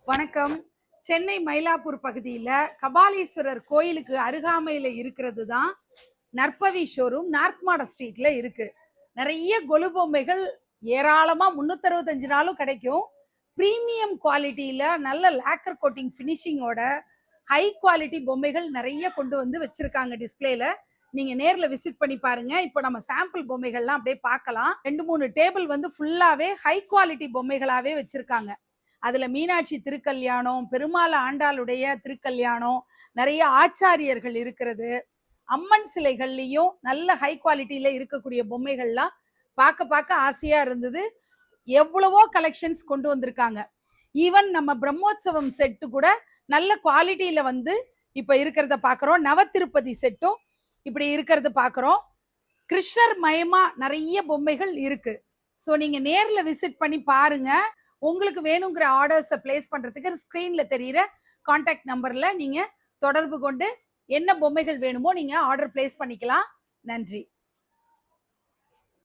வணக்கம். சென்னை மயிலாப்பூர் பகுதியில் கபாலீஸ்வரர் கோயிலுக்கு அருகாமையில் இருக்கிறது தான் நற்பவி ஷோரூம். நார்த் மாட ஸ்ட்ரீட்ல இருக்கு. நிறைய கொலு பொம்மைகள் ஏராளமா 365 நாளும் கிடைக்கும். பிரீமியம் குவாலிட்டியில நல்ல லேக்கர் கோட்டிங் ஃபினிஷிங்கோட ஹை குவாலிட்டி பொம்மைகள் நிறைய கொண்டு வந்து வச்சிருக்காங்க டிஸ்பிளேல. நீங்க நேர்ல விசிட் பண்ணி பாருங்க. இப்போ நம்ம சாம்பிள் பொம்மைகள்லாம் அப்படியே பார்க்கலாம். 2-3 டேபிள் வந்து ஃபுல்லாவே ஹை குவாலிட்டி பொம்மைகளாவே வச்சிருக்காங்க. அதுல மீனாட்சி திருக்கல்யாணம், பெருமாள் ஆண்டாளுடைய திருக்கல்யாணம், நிறைய ஆச்சாரியர்கள் இருக்கிறது, அம்மன் சிலைகள்லயும் நல்ல ஹை குவாலிட்டியில இருக்கக்கூடிய பொம்மைகள்லாம் பார்க்க பார்க்க ஆசையா இருந்தது. எவ்வளவோ கலெக்ஷன்ஸ் கொண்டு வந்திருக்காங்க. ஈவன் நம்ம பிரம்மோற்சவம் செட்டு கூட நல்ல குவாலிட்டியில வந்து இப்ப இருக்கிறத பாக்குறோம். நவத்திருப்பதி செட்டும் இப்படி இருக்கிறத பாக்குறோம். கிருஷ்ணர் மயமா நிறைய பொம்மைகள் இருக்கு. ஸோ நீங்க நேர்ல விசிட் பண்ணி பாருங்க. உங்களுக்கு வேணுங்கிற ஆர்டர்ஸை பிளேஸ் பண்றதுக்கு ஸ்கிரீன்ல தெரியுற கான்டாக்ட் நம்பர்ல நீங்க தொடர்பு கொண்டு என்ன பொம்மைகள் வேணுமோ நீங்க ஆர்டர் பிளேஸ் பண்ணிக்கலாம். நன்றி.